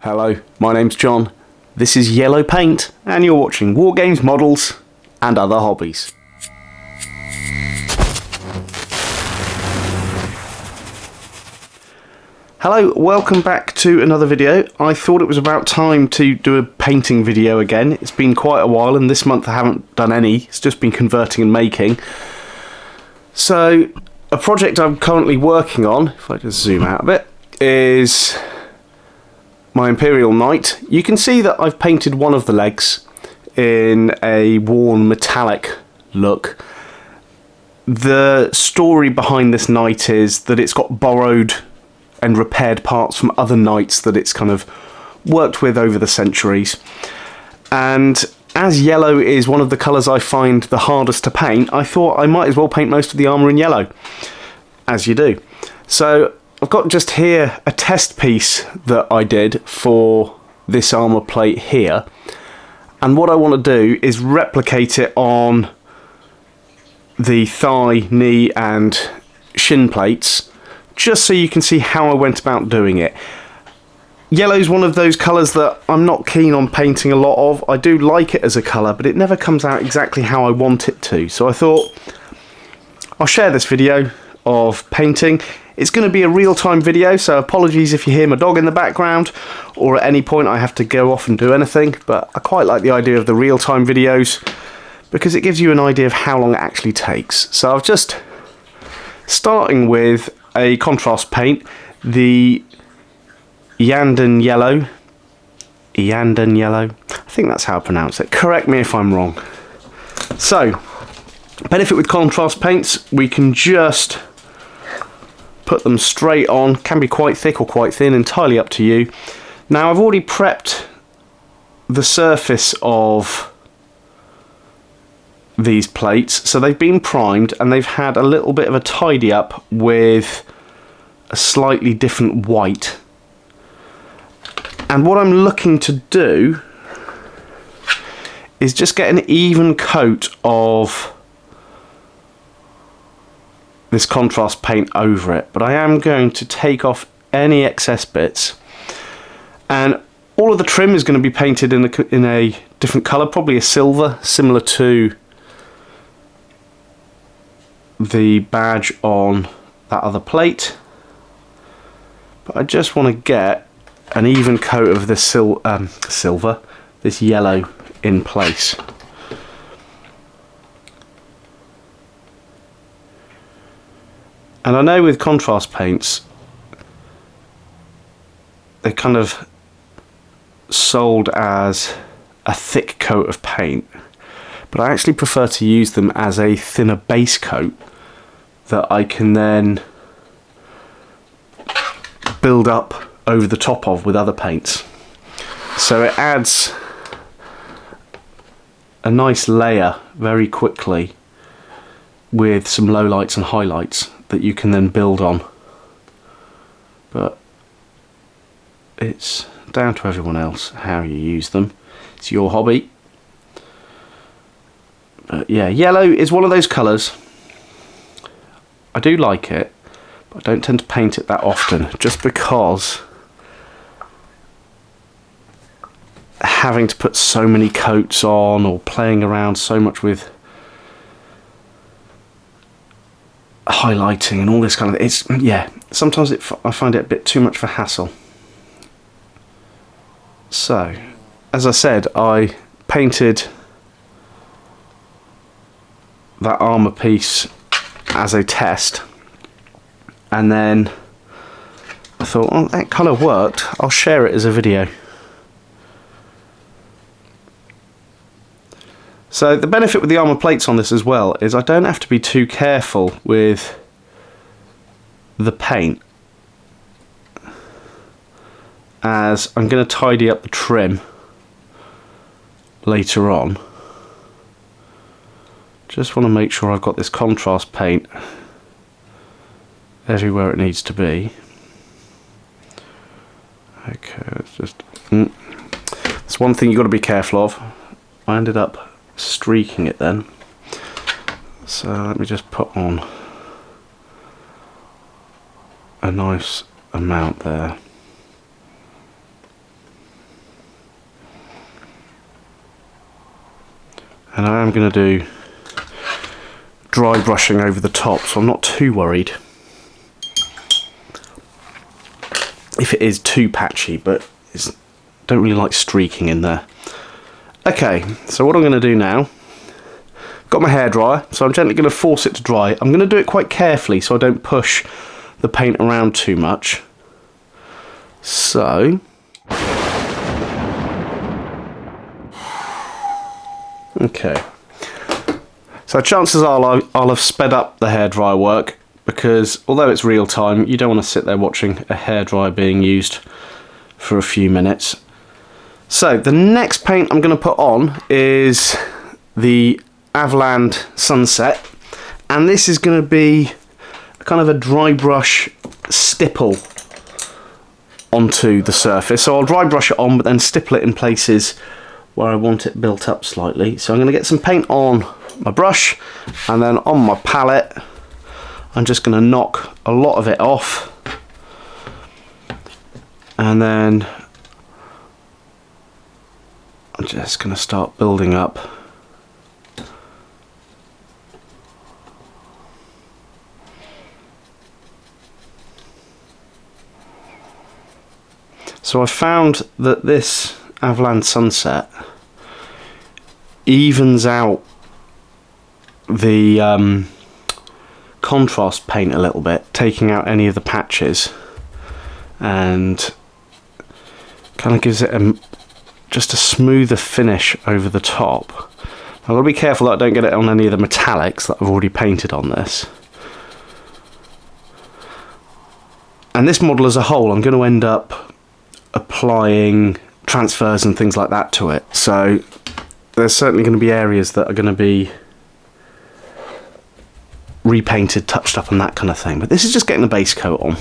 Hello, my name's John, this is Yellow Paint, and you're watching Wargames, Models and Other Hobbies. Hello, welcome back to another video. I thought it was about time to do a painting video again. It's been quite a while, and this month I haven't done any. It's just been converting and making. So, a project I'm currently working on, if I just zoom out a bit, is my Imperial Knight. You can see that I've painted one of the legs in a worn metallic look. The story behind this knight is that it's got borrowed and repaired parts from other knights that it's kind of worked with over the centuries. And as yellow is one of the colours I find the hardest to paint, I thought I might as well paint most of the armour in yellow, as you do. So I've got just here a test piece that I did for this armour plate here, and what I want to do is replicate it on the thigh, knee and shin plates, just so you can see how I went about doing it. Yellow's one of those colours that I'm not keen on painting a lot of. I do like it as a colour, but it never comes out exactly how I want it to. So I thought I'll share this video of painting. It's going to be a real-time video, so apologies if you hear my dog in the background or at any point I have to go off and do anything, but I quite like the idea of the real-time videos because it gives you an idea of how long it actually takes. So I've just starting with a contrast paint, the Yandan Yellow. I think that's how I pronounce it. Correct me if I'm wrong. So, benefit with contrast paints, we can just put them straight on. Can be quite thick or quite thin, entirely up to you. Now I've already prepped the surface of these plates, so they've been primed and they've had a little bit of a tidy up with a slightly different white. And what I'm looking to do is just get an even coat of this contrast paint over it, but I am going to take off any excess bits, and all of the trim is going to be painted in a different colour, probably a silver, similar to the badge on that other plate. But I just want to get an even coat of this silver, this yellow in place. And I know with contrast paints, they're kind of sold as a thick coat of paint, but I actually prefer to use them as a thinner base coat that I can then build up over the top of with other paints. So it adds a nice layer very quickly with some lowlights and highlights that you can then build on. But it's down to everyone else how you use them. It's your hobby. But yeah, yellow is one of those colours. I do like it, but I don't tend to paint it that often, just because having to put so many coats on or playing around so much with highlighting and all this kind of, yeah, sometimes I find it a bit too much of a hassle. So, as I said, I painted that armour piece as a test, and then I thought, oh, that colour worked, I'll share it as a video. So the benefit with the armour plates on this as well is I don't have to be too careful with the paint, as I'm going to tidy up the trim later on. Just want to make sure I've got this contrast paint everywhere it needs to be. Okay, let's just... That's one thing you've got to be careful of. I ended up streaking it then. So let me just put on a nice amount there. and I am going to do dry brushing over the top, so I'm not too worried if it is too patchy, but don't really like streaking in there. Okay, so what I'm going to do now, got my hairdryer, so I'm gently going to force it to dry. I'm going to do it quite carefully so I don't push the paint around too much. So, okay. So chances are I'll have sped up the hairdryer work, because although it's real time, you don't want to sit there watching a hairdryer being used for a few minutes. So the next paint I'm going to put on is the Avaland Sunset, and this is going to be kind of a dry brush stipple onto the surface. So I'll dry brush it on, but then stipple it in places where I want it built up slightly. So I'm going to get some paint on my brush, and then on my palette I'm just going to knock a lot of it off, and then I'm just going to start building up. So I found that this Avaland Sunset evens out the contrast paint a little bit, taking out any of the patches, and kind of gives it just a smoother finish over the top. I've got to be careful that I don't get it on any of the metallics that I've already painted on this. And this model as a whole, I'm going to end up applying transfers and things like that to it. So there's certainly going to be areas that are going to be repainted, touched up and that kind of thing. But this is just getting the base coat on.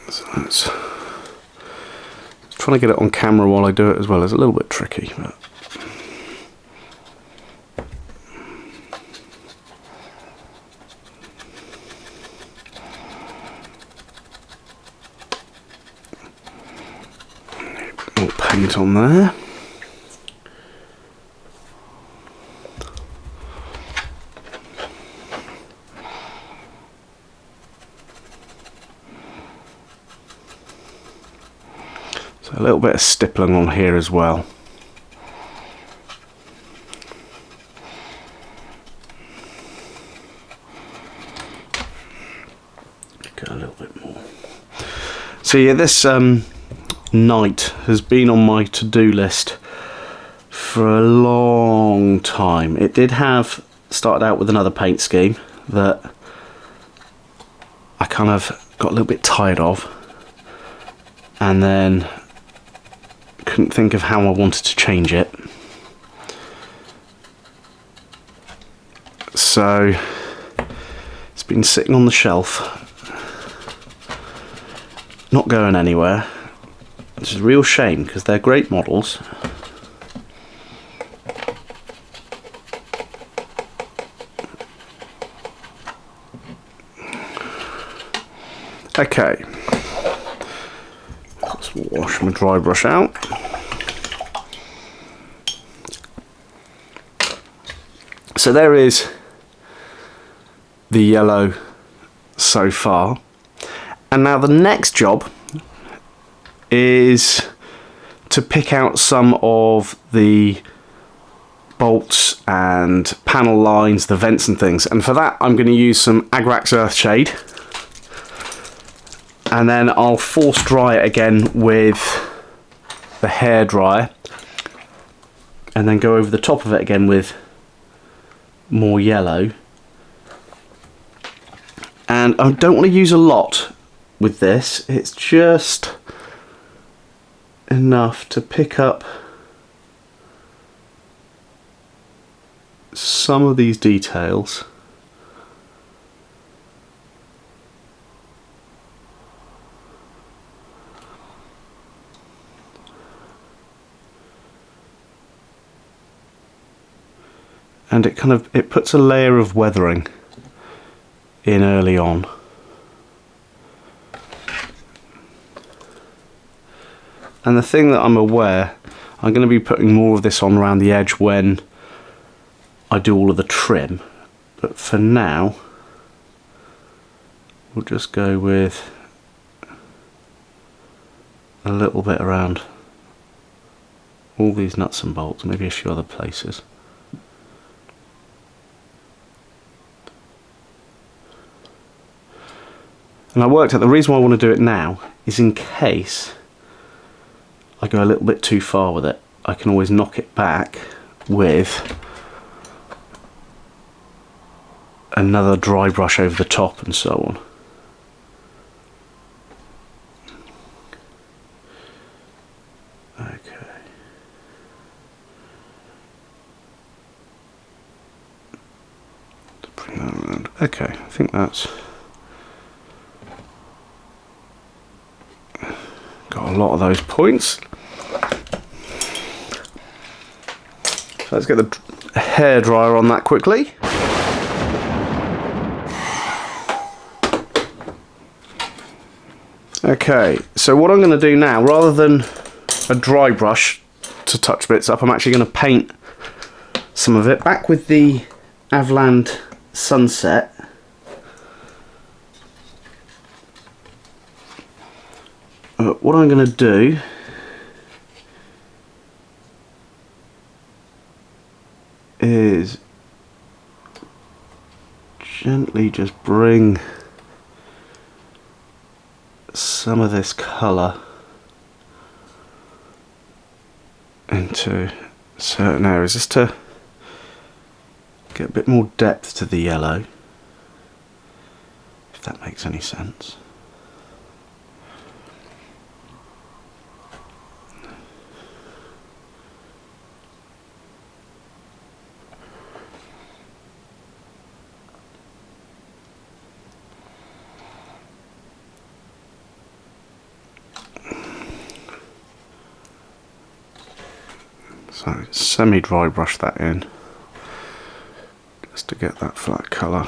So let's trying to get it on camera while I do it as well is a little bit tricky, but more paint on there. A little bit of stippling on here as well. Go a little bit more. So yeah, this night has been on my to-do list for a long time. It did have started out with another paint scheme that I kind of got a little bit tired of, and then couldn't think of how I wanted to change it. So it's been sitting on the shelf, not going anywhere, which is a real shame because they're great models. Okay, let's wash my dry brush out. So there is the yellow so far, and now the next job is to pick out some of the bolts and panel lines, the vents and things, and for that I'm going to use some Agrax Earthshade, and then I'll force dry it again with the hairdryer, and then go over the top of it again with more yellow. And I don't want to use a lot with this, it's just enough to pick up some of these details. And it puts a layer of weathering in early on. And the thing that I'm aware, I'm going to be putting more of this on around the edge when I do all of the trim. But for now, we'll just go with a little bit around all these nuts and bolts, maybe a few other places. And I worked out the reason why I want to do it now is in case I go a little bit too far with it, I can always knock it back with another dry brush over the top and so on. Okay, I think that's got a lot of those points. So let's get the hairdryer on that quickly. Okay, so what I'm going to do now, rather than a dry brush to touch bits up, I'm actually going to paint some of it back with the Avland Sunset. What I'm going to do is gently just bring some of this colour into certain areas just to get a bit more depth to the yellow, if that makes any sense. So semi-dry brush that in, just to get that flat colour.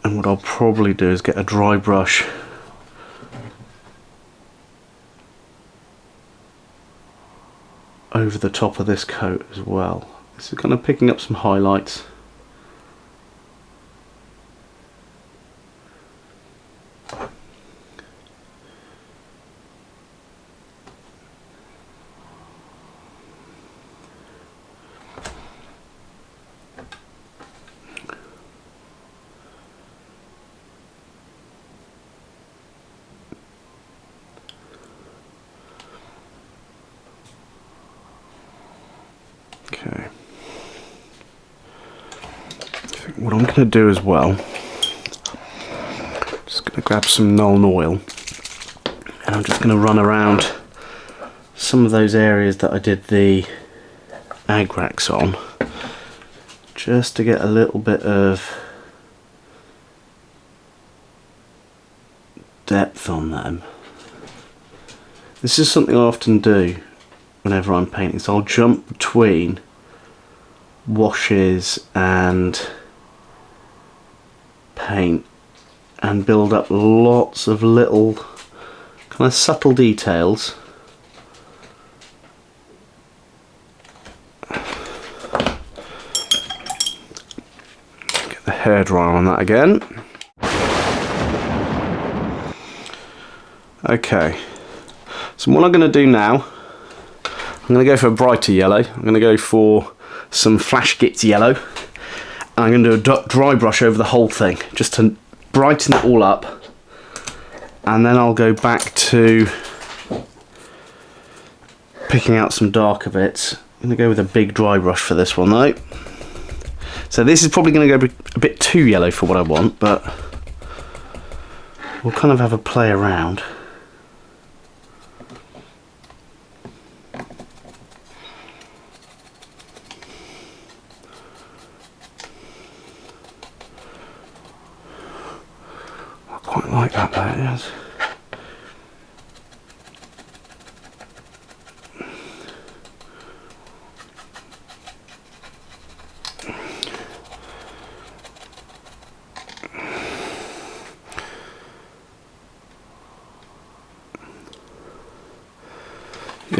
And what I'll probably do is get a dry brush over the top of this coat as well. This is kind of picking up some highlights. Okay. What I'm going to do as well, just going to grab some Nuln Oil, and I'm just going to run around some of those areas that I did the agrax on, just to get a little bit of depth on them. This is something I often do whenever I'm painting, so I'll jump between washes and paint and build up lots of little kind of subtle details. Get the hairdryer on that again. Okay, so what I'm going to do now, I'm going to go for a brighter yellow. I'm going to go for some Flash Gits yellow, and I'm going to do a dry brush over the whole thing just to brighten it all up, and then I'll go back to picking out some darker bits. I'm going to go with a big dry brush for this one though. So this is probably going to go a bit too yellow for what I want, but we'll kind of have a play around. Quite like that, that is.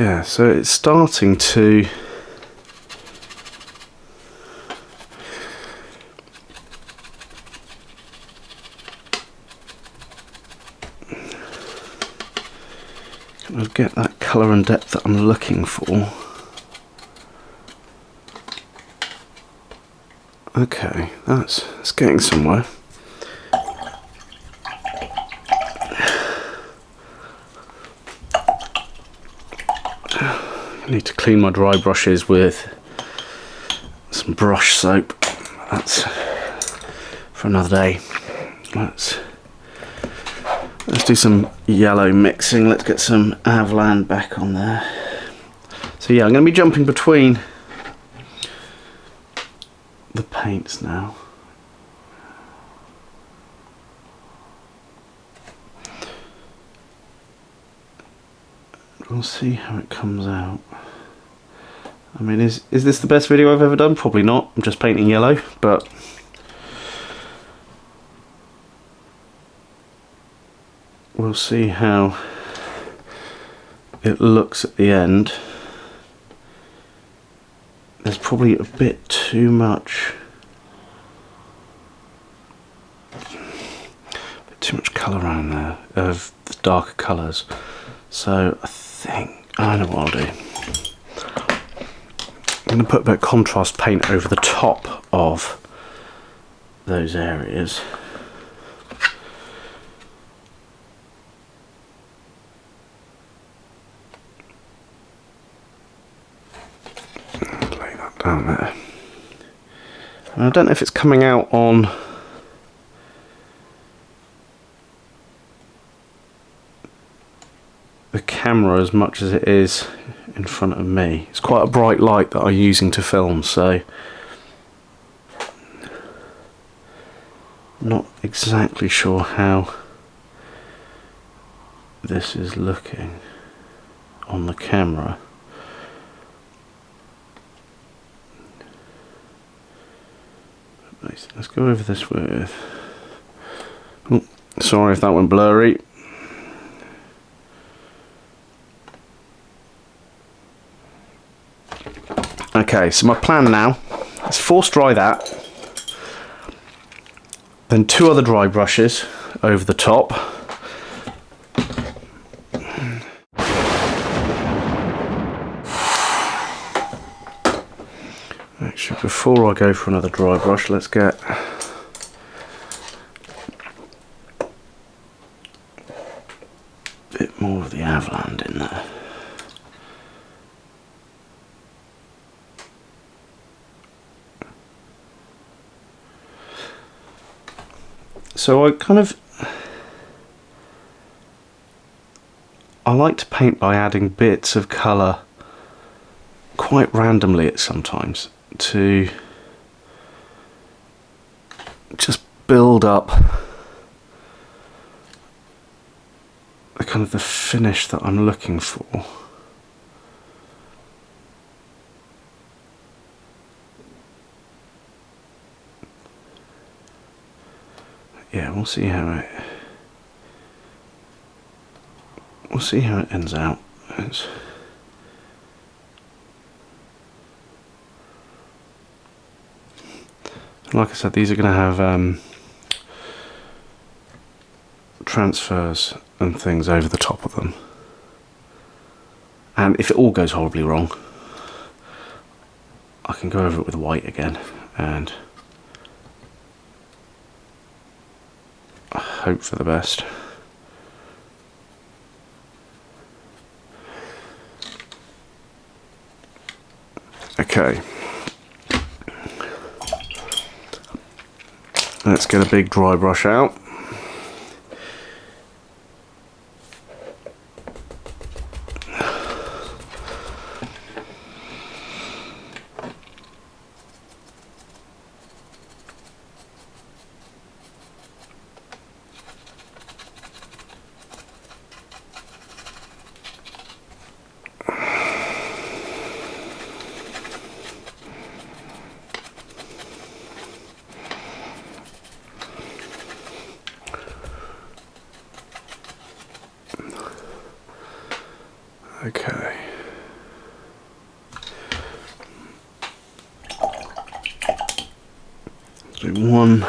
Yeah, so it's starting to kind of get that colour and depth that I'm looking for. Okay, that's getting somewhere. I need to clean my dry brushes with some brush soap. That's for another day. Let's do some yellow mixing. Let's get some Avlan back on there. So yeah, I'm going to be jumping between the paints now. We'll see how it comes out. I mean, is this the best video I've ever done? Probably not. I'm just painting yellow, but we'll see how it looks at the end. There's probably a bit too much colour around there of the darker colours. So I think I know what I'll do. I'm going to put a bit of contrast paint over the top of those areas. Lay that down there. And I don't know if it's coming out on the camera as much as it is in front of me. It's quite a bright light that I'm using to film, so not exactly sure how this is looking on the camera. Let's go over this with... Oh, sorry if that went blurry. Okay, so my plan now is force dry that, then 2 other dry brushes over the top. Actually, before I go for another dry brush, let's get a bit more of the Avlan in there. So I like to paint by adding bits of colour quite randomly at sometimes to just build up the kind of the finish that I'm looking for. Yeah, we'll see how it ends out. Like I said, these are going to have transfers and things over the top of them. And if it all goes horribly wrong, I can go over it with white again and hope for the best. Okay, let's get a big dry brush out. Okay. do one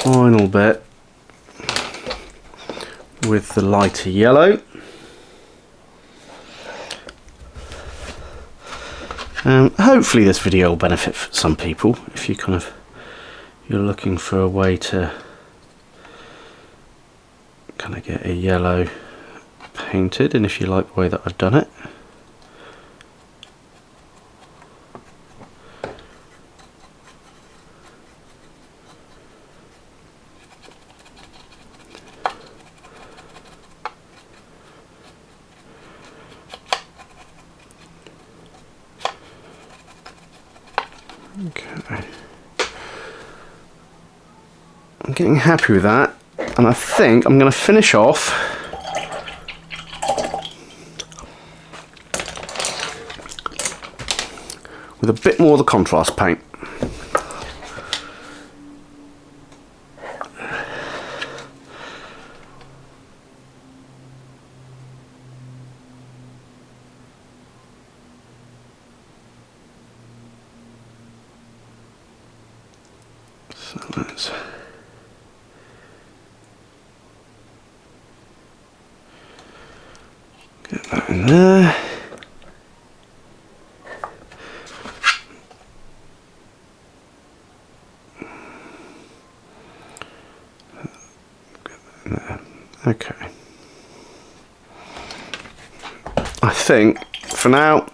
final bit with the lighter yellow. Hopefully this video will benefit some people if you're looking for a way to kind of get a yellow painted, and if you like the way that I've done it. Okay, I'm getting happy with that, and I think I'm going to finish off with a bit more of the contrast paint. So let's get that in there. Okay. I think for now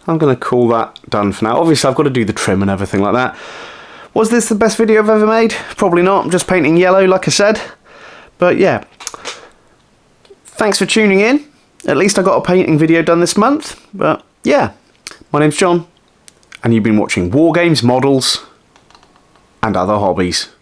I'm going to call that done for now. Obviously I've got to do the trim and everything like that. Was this the best video I've ever made? Probably not. I'm just painting yellow like I said. But yeah. Thanks for tuning in. At least I got a painting video done this month. But yeah. My name's John, and you've been watching War Games, Models and Other Hobbies.